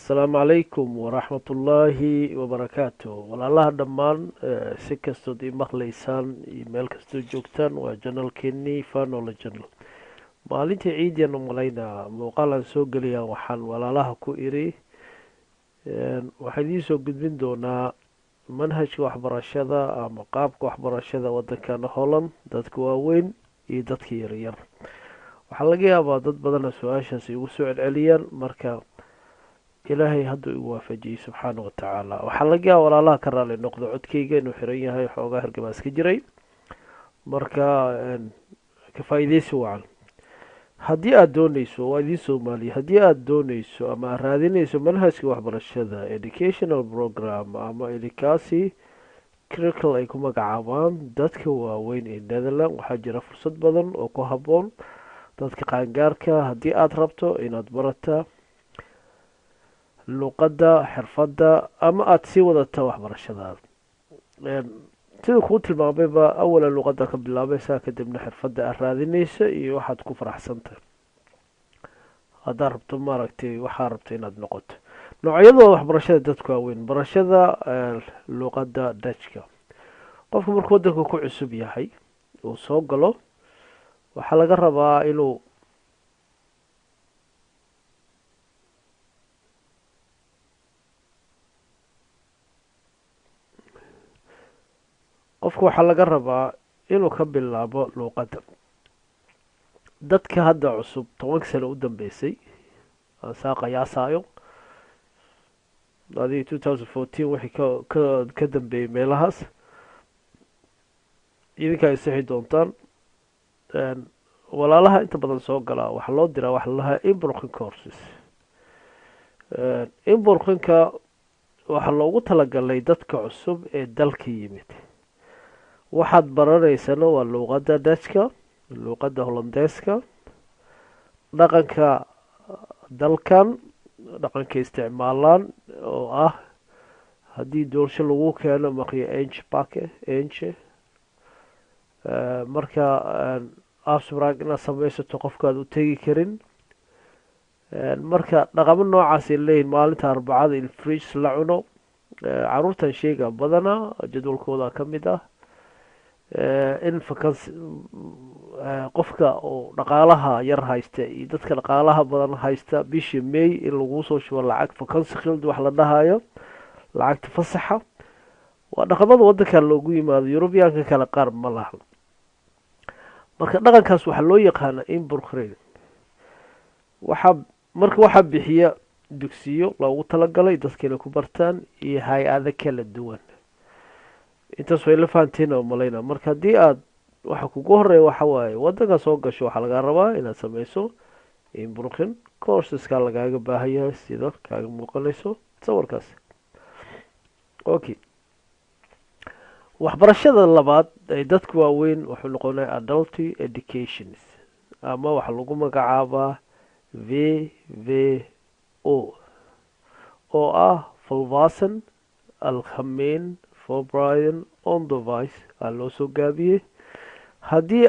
asalaamu calaykum waraxmatullaahi wabarakaatu walaalaha dhammaan si kastood ii maqlaysaan iyo meel kastoo joogtaan waa janalkeenii fanole janal maalintii ciidiyan u malaynaa muuqaalaan soo geliyaa waxaan walaalaha ku iri waxaan idiin soo gudbin doonaa manhajka waxbarashada ama qaabka waxbarashada waddankana holland dadka waaweyn iyo dadka yaryar waxaa laga yaabaa dad badana su-aashaas igu soo celceliyaan marka ilaahay hadduu igu waafajiyey subxaana wa tacaala waxaa laga yaaba walaalaha ka raali noqdo codkeyga inuu xiran yahay xoogaa hargabaas ka jiray marka ka faa-ideysi wacan haddii aada dooneyso waa idiin soomaaliya haddii aada dooneyso ama aad raadineyso manhajka waxbarashada educational program ama edikasi cricl ay ku magacaabaan dadka waaweyn ee netherland waxaa jira fursad badan oo ku habboon dadka qaangaarka haddii aada rabto inaad barataa luqadda xirfadda ama aada sii wadata waxbarashadaada sida kuu tilmaamayba awalan luqadda ka bilaabaysaa kadibna xirfadda aad raadineysa iyo waxaad ku faraxsantahay haddaad rabto maaragtay waxaa rabto inaad noqoto noocyadooda waxbarashada dadka waaweyn barashada luqadda dajka qofka markuu waddanka ku cusub yahay uu soo galo waxaa laga rabaa inuu ka bilaabo luuqadda dadka hadda cusub 10 sano u dambeysay saa qayaasaayo adii 2014 wixii ka dambeeyey meelahaas idinka ay sixi doontaan walaalaha inta badan soo galaa waxaa loo diraa waxa lalahaa inbroken courses inbrokenka waxaa loogu talagalay dadka cusub ee dalka yimid waxaad baranaysana waa luuqadda dajka luuqadda hollandeeska dhaqanka dalkan dhaqanka isticmaalaan oo ah haddii doolsho lagu keeno maqiyo enche marka absbrag inaad samaysato qofkaad u tegi karin marka dhaqamo noocaasay leeyihin maalinta arbacada in fridge la cuno caruurtan sheega badana jadwalkooda ka mid ah in qofka oo dhaqaalaha yar haysta iyo dadka dhaqaalaha badan haysta bishii may in laguu soo shubo lacag vacancyfield wax la dhahayo lacagta fasaxa waa dhaqamada waddankan loogu yimaado yurubiyaanka kale qaar ma laha marka dhaqankaas waxaa loo yaqaana inburkre waxaa bixiya dugsiyo loogu talagalay dadka inay ku bartaan iyo hay-ado kala duwan intaas way la fahanteen oo malayna marka haddii aada waxa kugu horeeya waxa waaye waddanka soo gasho waxaa lagaa rabaa inaad sameyso inbroken courseska lagaaga baahan yahay sida kaaga muuqanayso sawirkaas okay waxbarashada labaad ee dadka waaweyn wuxuu noqonaya adulty educations ama waxaa lagu magacaabaa VVO oo ah fulvasan alkhamein forbrian on device aa loo soo gaabiyey haddii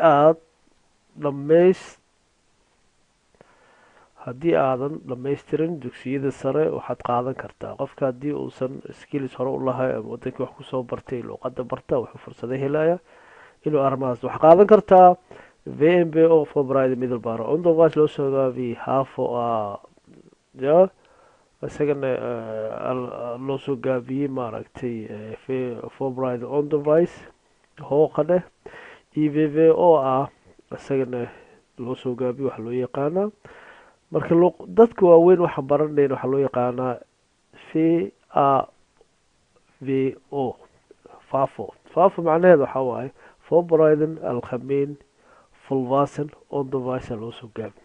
aadan dhamaystirin dugsiyada sare waxaad qaadan kartaa qofka haddii uusan skills hore u lahay ama wadankii wax kusoo bartay luuqadda barta wuxuu fursado helaya inuu arrimahaas wax qaadan kartaa VMBO forbrian middlebar on device loo soo gaabiyey haafo isagana loo soo gaabiyey maaragtay forbrian on device hooqadheh EVVO isagana loo soo gaabiye waxaa loo yaqaanaa marka dadka waaweyn waxaan baranayn waxaa loo yaqaanaa VAVO fafo macnaheed waxaa waaye forbrian alkhamein fulvasan on device loo soo gaabiye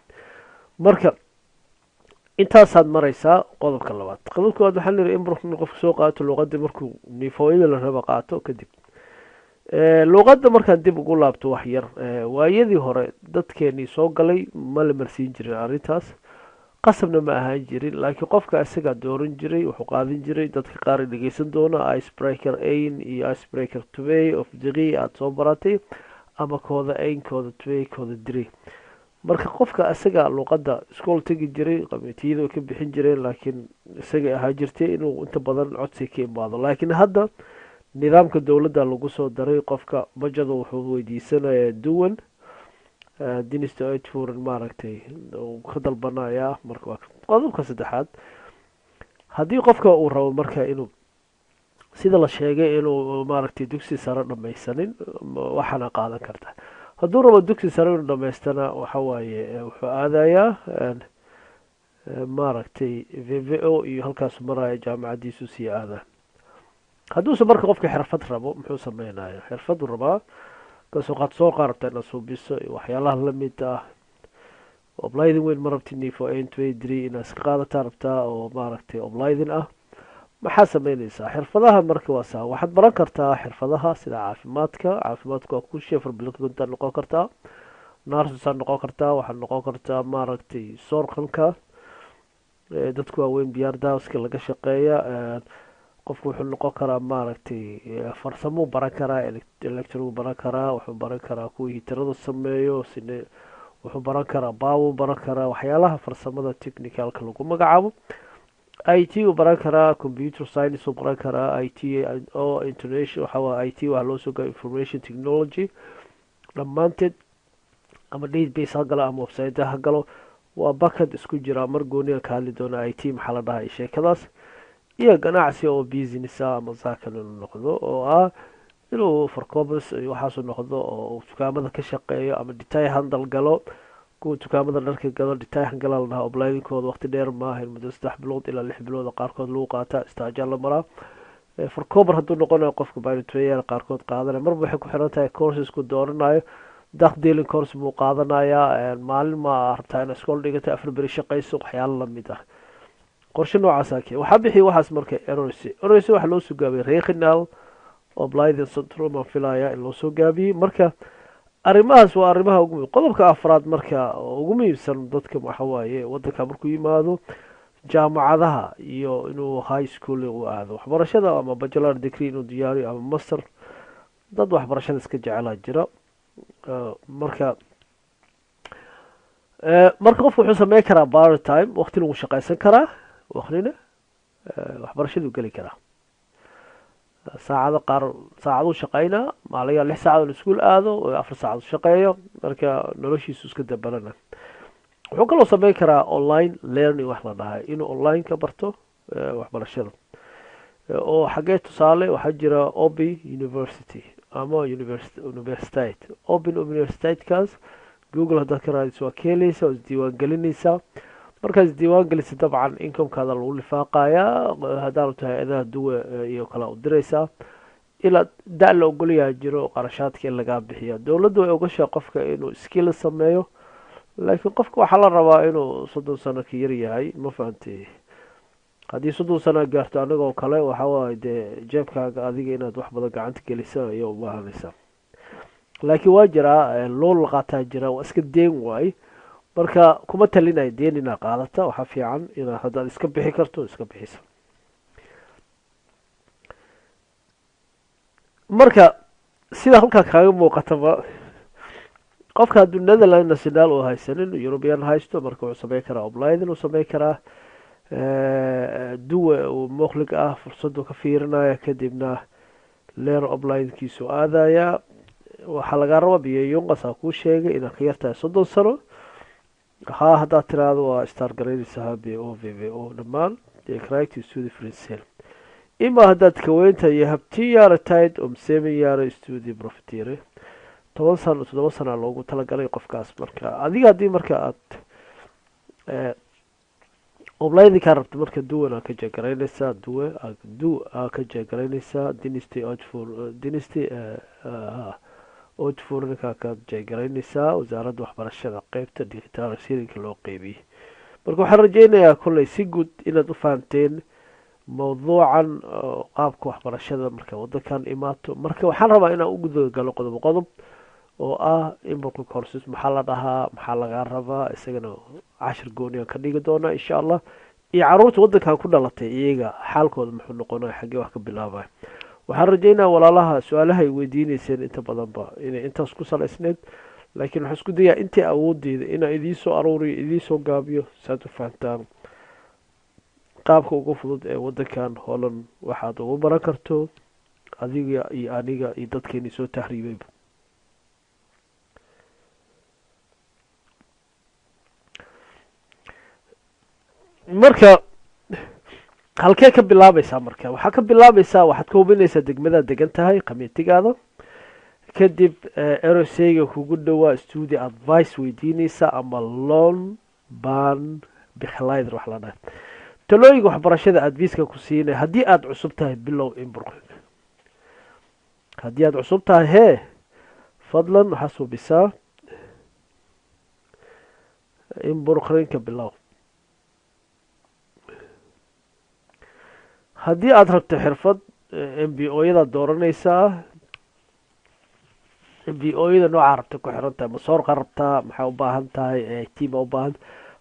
marka intaasaad maraysaa qodobka labaad qodobka labaad waxaa niri in qofka soo qaato luuqadda markuu nifooyada la raba qaato kadib luuqadda markaan dib ugu laabto wax yar waayadii hore dadkeenii soo galay ma la marsiin jirin arrintaas qasabna ma ahaan jirin laakiin qofka isagaa dooran jiray wuxuu qaadan jiray dadka qaar dhegeysan doona icebreaker ain iyo icebreaker tway of diri aada soo baratay ama kooda ain kooda tway kooda diri marka qofka isaga luqadda iskool tegi jiray qamitiyada ka bixin jireen laakiin isaga ahaa jirtay inuu inta badan codsi ka imaado laakiin hadda nidaamka dowladda lagu soo daray qofka bajada wuxuu weydiisanayaa duwan dinista ay furan maaragtay uu ka dalbanayaa marka waa qodobka saddexaad haddii qofka uu rabo marka inuu sida la sheegay inuu maaragtay dugsi sare dhamaysanin waxaana qaadan karta hadduu rabo dugsi sare inuu dhamaystana waxa waaye wuxuu aadayaa maaragtay VVO iyo halkaas maraya jaamacadiisu sii aadaa hadduuse marka qofka xirfad rabo muxuu sameynaya xirfadu rabaa kasoo qaad soo qaarabta inaad suubiso iyo waxyaalaha lamid ah oblaydin weyn ma rabti nifo n23 inaad iska qaadataa rabtaa oo maaragtay oblaydin ah maxaa sameynaysaa xirfadaha marka waa saa waxaad baran kartaa xirfadaha sida caafimaadka waa ku sheefarbilkuntaad noqon kartaa narsusaad noqon kartaa waxaad noqon kartaa maaragtay soorqanka dadku waaweyn biyaardaaska laga shaqeeya qofku wuxuu noqon karaa maaragtay farsamuu baran karaa electronigu baran karaa wuxuu baran karaa kuwii hitirada sameeyo sine wuxuu baran karaa baawuu baran karaa waxyaalaha farsamada technicalka lagu magacaabo IT uu baran karaa computer science uu baran karaa IT oo international waxa waa IT waxa loo soo gaabiyo information technology dhammaanteed ama database ha galo ama website ha galo waa bakad isku jira mar gooniga ka hadli doona IT maxaa la dhahay sheekadaas iyo ganacsi oo business ama saakan inuu noqdo oo ah inuu farkobas waxaas noqdo oo dukaamada ka shaqeeyo ama detail handle galo kuwa dukaamada dharka galo detail handle lahaa oblaynkooda waqti dheer ma ahayn muddo 3 bilood ilaa 6 bilood qaarkood lagu qaata istaajaal la maraa farkobar hadduu noqonayo qofka baaritrayer qaarkood qaadanaya marba waxay ku xiran tahay courses ku dooranayo dealing course buu qaadanayaa maalin ma rabtaa inaad iskool dhigato 4 beri shaqayso waxyaalo lamid ah qorshe noocaas waxaa bixi waxaas marka ROC waxa loo soo gaabiyay regional oblaydin syndrome aan filaya in loo soo gaabiyay marka arrimahaas waa arrimaha ugu muhiim qodobka afraad marka ugu muhiimsan dadka waxa waaye wadanka markuu yimaado jaamacadaha iyo inuu high school uu aado waxbarashada ama bachelor degree inuu diyaariyo ama master dad waxbarashada iska jecel jira marka qofku wuxuu sameyn karaa part time waqti lagu shaqaysan karaa waqtina waxbarashadu gali karaa saacado shaqeynaa maaliga 6 saacadood iskuul aado oo 4 saacadood shaqeeyo marka noloshiisu iska dabalana wuxuu kaloo sameyn karaa online learning wax la dhahay inuu online ka barto waxbarashada oo xagee tusaale waxaa jira Open University ama university Open University kaas Google hadda ka raadis waa keeleysa oo diiwaan gelinaysa markaas diiwaan gelisa dabcan income-kaada lagu lifaaqayaa haddaad tahay adaa duwa iyo kala u diraysaa ilaa da' la ogolyahay jiro qarashaadka in laga bixiyo dowladdu way ogashaa qofka inuu skill sameeyo laakiin qofka waxaa la rabaa inuu 30 sano ka yar yahay ma fahantay haddii 30 sano gaarto anagoo kale waxa waaye dee jeebkaaga adiga inaad wax badan gacanta gelisaa iyo u baahanaysaa laakiin waa jira loo laqaataa jira waa iska deen waay marka kuma talinay deen inaad qaadata waxa fiican inaad haddaad iska bixi karto iska bixiso marka sida halkaa kaaga muuqataba qofka hadduu Netherlands national oo haysanin European haysto marka wuxuu sameyn karaa oblaydin uu sameyn karaa duwa oo muqlig ah fursadu ka fiirinaya kadibna leer oblaydkiisu aadaya waxa laga rabaa biyayunqasa ku sheegay in khiyarta 30 sano haddaad tiraahdo waa star gareynaysaa BOVVO dhammaan criteria to differential ima haddaad ka weynta iyo habti yaratayd 7 year study profiteer 10 sano 7 sano loogu talagalay qofkaas marka adiga hadii marka aad oblaydi ka rabto marka duwana ka jeegaraynaysaa ka jeegaraynaysaa dynasty oodfurka ka jeegaraynaysaa wasaaradda waxbarashada qaybta digital sharing loo qeybiyay marka waxaan rajeynayaa kulay si guud inaad u fahanteen mawduucan qaabka waxbarashada marka wadankan imaato marka waxaan rabaa inaan u gudo galo qodob oo ah imbarku courses maxaa la dhahaa maxaa laga rabaa isagana 10 gooni ka dhigi doona insha Allah iyo caruurta wadankan ku dhalatay iyaga xaalkooda muxuu noqonayaa xagee wax ka bilaabay waxaan rajeynayaa walaalaha su'aalaha ay weydiinayseen inta badan ba inay intaas ku salaysneed laakiin waxaan isku dayaa intii awoodeyda inaan idiin soo aruuriyo idiin soo gaabiyo saad u fahantaan qaabka ugu fudud ee wadankan Holland waxaad ugu baran karto adiga iyo aniga iyo dadkeeni soo tahriibayba. marka halkee ka bilaabaysaa marka waxaa ka bilaabaysaa waxaad ka hubinaysaa degmadaad degan tahay qamiitigaada kadib eroseyga kugu dhowaa study advice weydiinaysa ama loan ban bikhlayder wax la dhahay talooyinka waxbarashada adviiska ku siinay haddii aad cusub tahay bilow inburqrinka haddii aad cusub tahay hee fadlan waxaa suubisaa inburqrinka bilow haddii aad rabto xirfad MBO-yada dooranaysaa MBO-yada noocaa rabta ku xiran tahay masoorqa rabtaa maxaa u baahan tahay tiima u baahan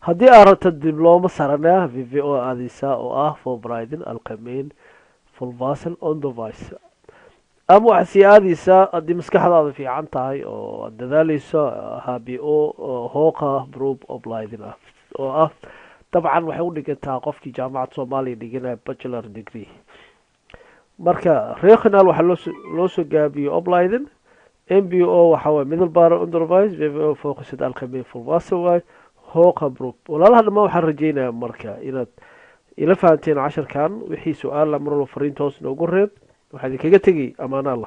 haddii aad rabto diblooma sarana VVO aadaysaa oo ah Fulbright alqameyn Fulvasen on device ama waxaad sii aadaysaa haddii maskaxdaada fiican tahay oo aad dadaalayso HBO hooqa group of Leiden ah oo ah dabcan waxay u dhigantaa qofkii jaamacad Soomaaliya dhiganaya bachelor degree marka regional waxa loo soo gaabiyo Obleiden MBO waxa waa Middelbare Onderwijs VWO focused alqameyn Fulvasen hooqa group walaalaha dhammaan waxaan rajaynayaa marka inaad ila fahanteen casharkan wixii su'aal mar walba fariintoos noogu reeb waxaan idinkaga tegay amaana Allah